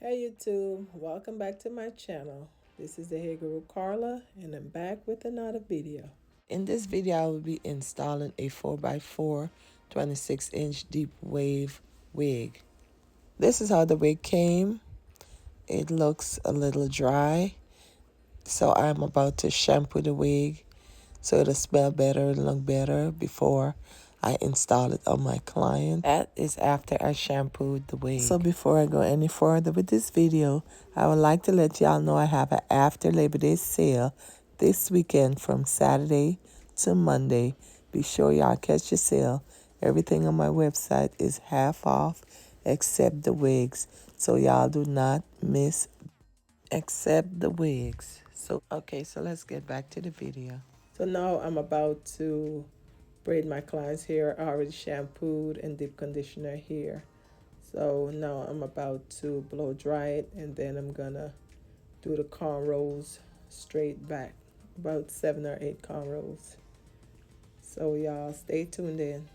Hey YouTube, welcome back to my channel. This is the hair guru Carla and I'm back with another video. In this video I will be installing a 4x4 26-inch deep wave wig. This is how the wig came. It looks a little dry, so I'm about to shampoo the wig so it'll smell better and look better before I install it on my client. That is after I shampooed the wig. So before I go any further with this video, I would like to let y'all know I have an after Labor Day sale this weekend from Saturday to Monday. Be sure y'all catch your sale. Everything on my website is half off except the wigs. So y'all do not miss except the wigs. So let's get back to the video. So now I'm about to braid my client's hair. I already shampooed and deep conditioner here. So now I'm about to blow dry it and then I'm gonna do the cornrows straight back. About 7 or 8 cornrows. So y'all stay tuned in.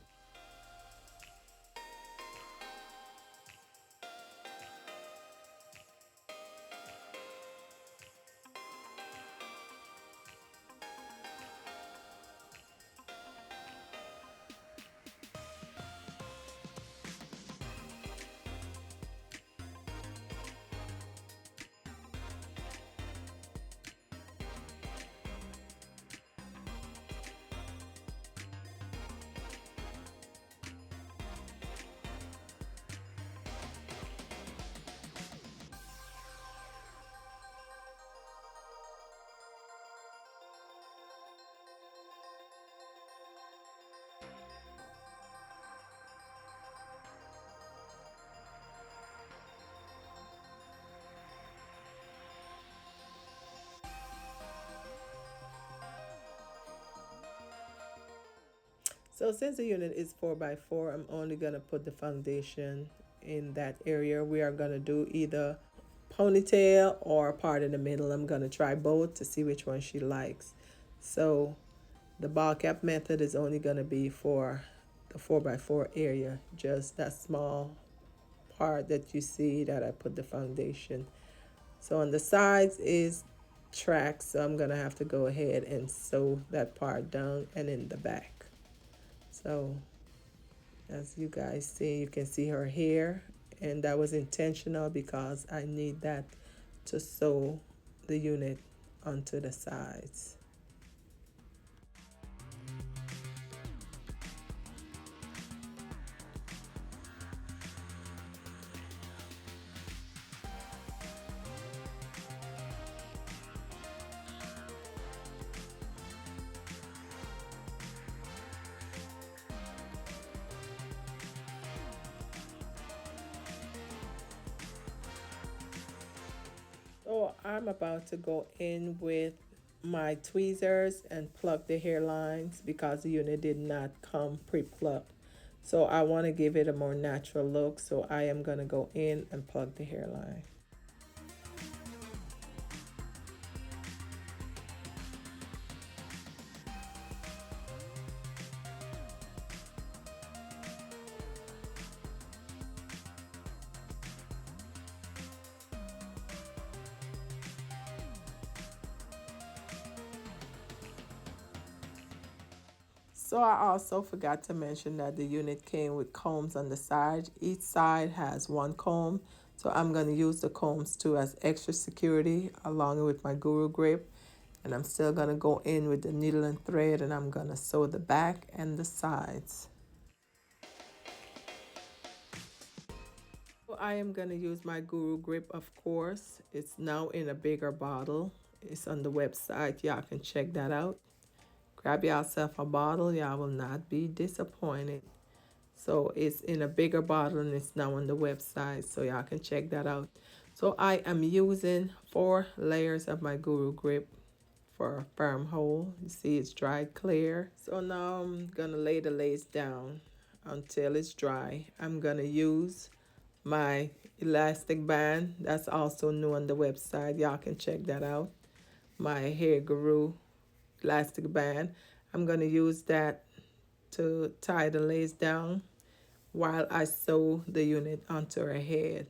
So since the unit is 4x4, I'm only gonna put the foundation in that area. We are gonna do either ponytail or a part in the middle. I'm gonna try both to see which one she likes. So the ball cap method is only gonna be for the 4x4 area, just that small part that you see that I put the foundation. So on the sides is track, so I'm gonna have to go ahead and sew that part down and in the back. So as you guys see, you can see her hair, and that was intentional because I need that to sew the unit onto the sides. So I'm about to go in with my tweezers and pluck the hairlines because the unit did not come pre-plucked. So I want to give it a more natural look. So I am going to go in and plug the hairline. So I also forgot to mention that the unit came with combs on the side. Each side has one comb. So I'm going to use the combs too as extra security along with my guru grip. And I'm still going to go in with the needle and thread and I'm going to sew the back and the sides. So I am going to use my guru grip, of course. It's now in a bigger bottle. It's on the website. Y'all can check that out. Grab yourself a bottle. Y'all will not be disappointed. So it's in a bigger bottle and it's now on the website. So y'all can check that out. So I am using 4 layers of my guru grip for a firm hold. You see it's dried clear. So now I'm going to lay the lace down until it's dry. I'm going to use my elastic band. That's also new on the website. Y'all can check that out. My hair guru elastic band. I'm going to use that to tie the lace down while I sew the unit onto her head.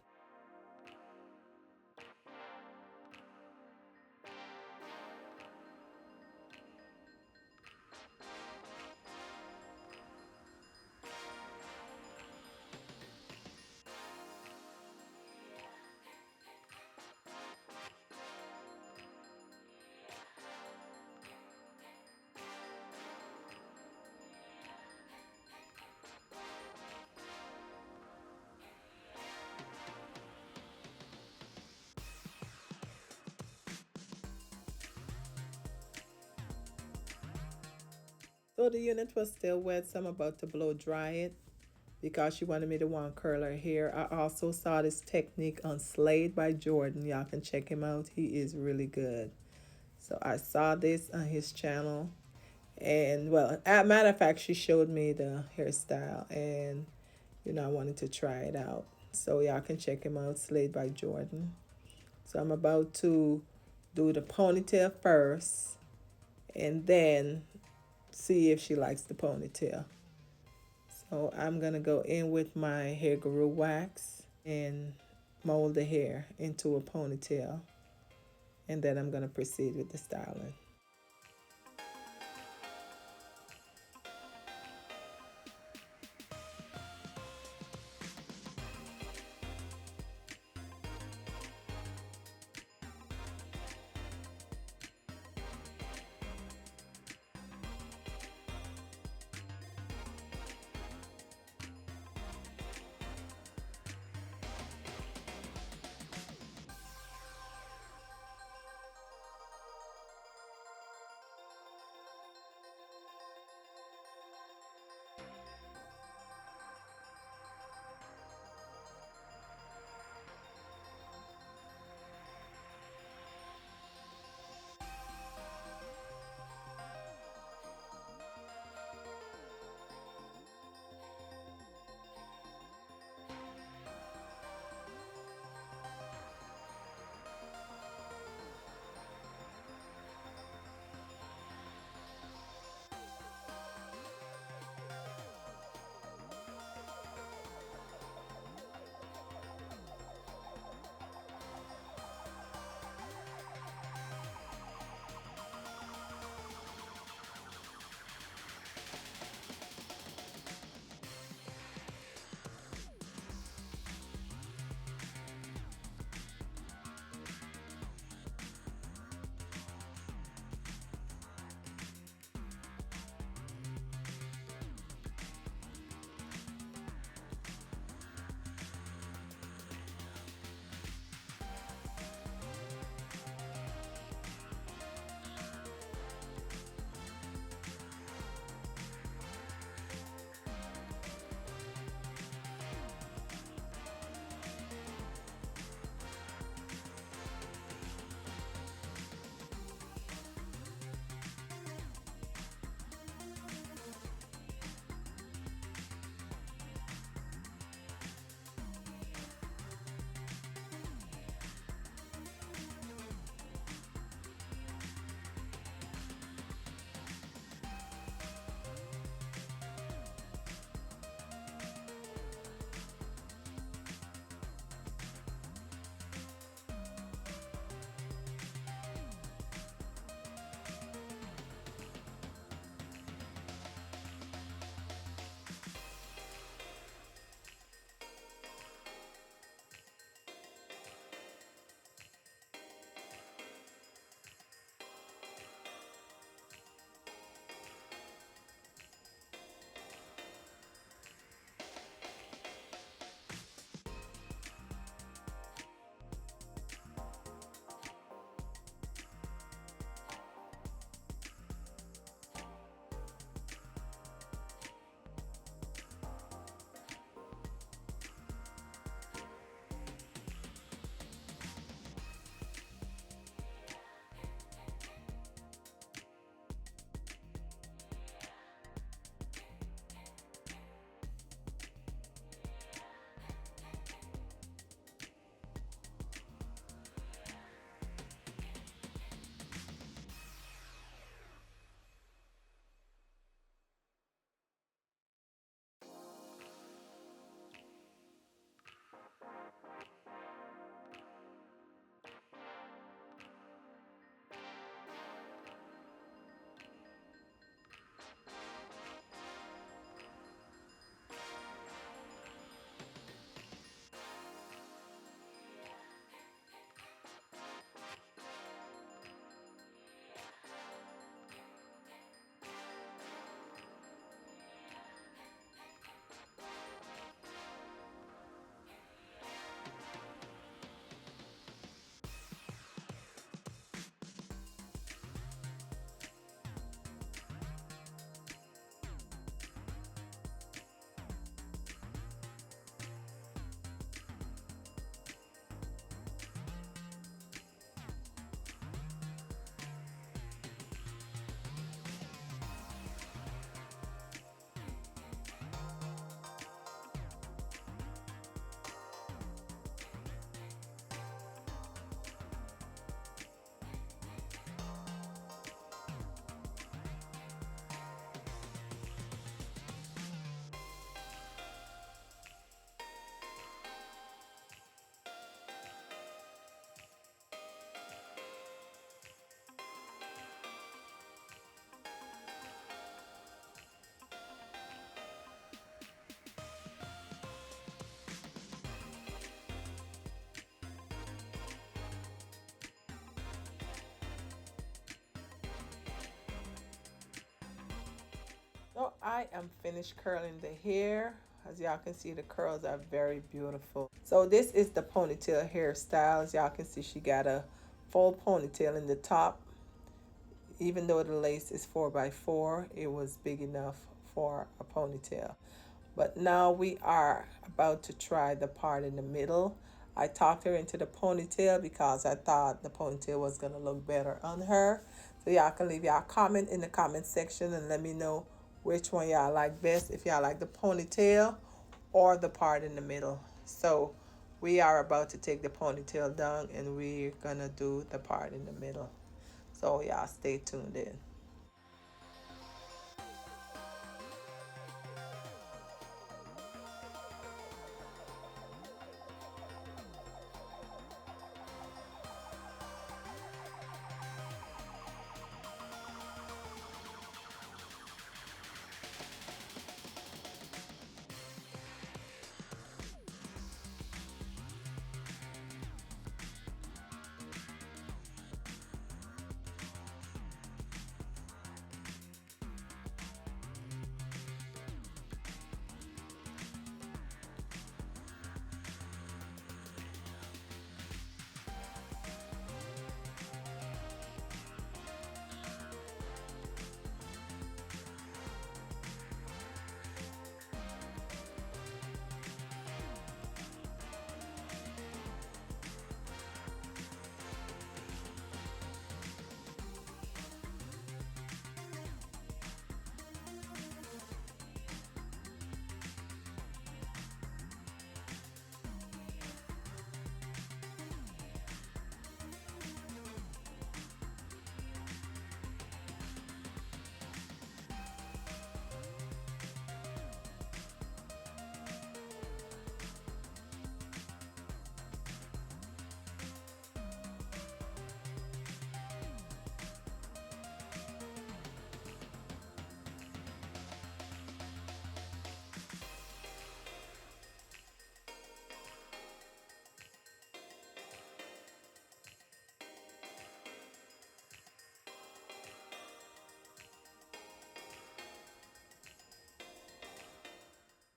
So the unit was still wet, so I'm about to blow dry it because she wanted me to curl her hair. I also saw this technique on Slade by Jordan. Y'all can check him out. He is really good. So I saw this on his channel. And well, as a matter of fact, she showed me the hairstyle, and I wanted to try it out. So y'all can check him out, Slade by Jordan. So I'm about to do the ponytail first and then see if she likes the ponytail. So I'm gonna go in with my hair guru wax and mold the hair into a ponytail, and then I'm gonna proceed with the styling. I am finished curling the hair. As y'all can see, the curls are very beautiful. So this is the ponytail hairstyle. As y'all can see, she got a full ponytail in the top. Even though the lace is 4x4, it was big enough for a ponytail. But now we are about to try the part in the middle. I talked her into the ponytail because I thought the ponytail was going to look better on her. So y'all can leave y'all comment in the comment section and let me know which one y'all like best. If y'all like the ponytail or the part in the middle. So we are about to take the ponytail down and we're going to do the part in the middle. So y'all stay tuned in.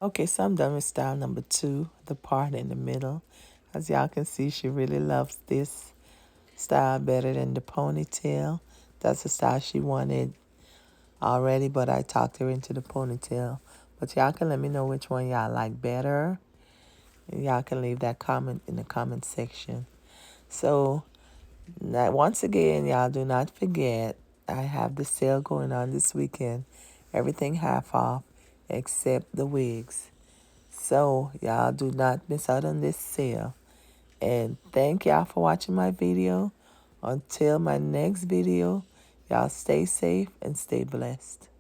Okay, so I'm done with style number 2, the part in the middle. As y'all can see, she really loves this style better than the ponytail. That's the style she wanted already, but I talked her into the ponytail. But y'all can let me know which one y'all like better. And y'all can leave that comment in the comment section. So, now, once again, y'all do not forget, I have the sale going on this weekend. Everything half off except the wigs. So, y'all do not miss out on this sale. And thank y'all for watching my video. Until my next video, y'all stay safe and stay blessed.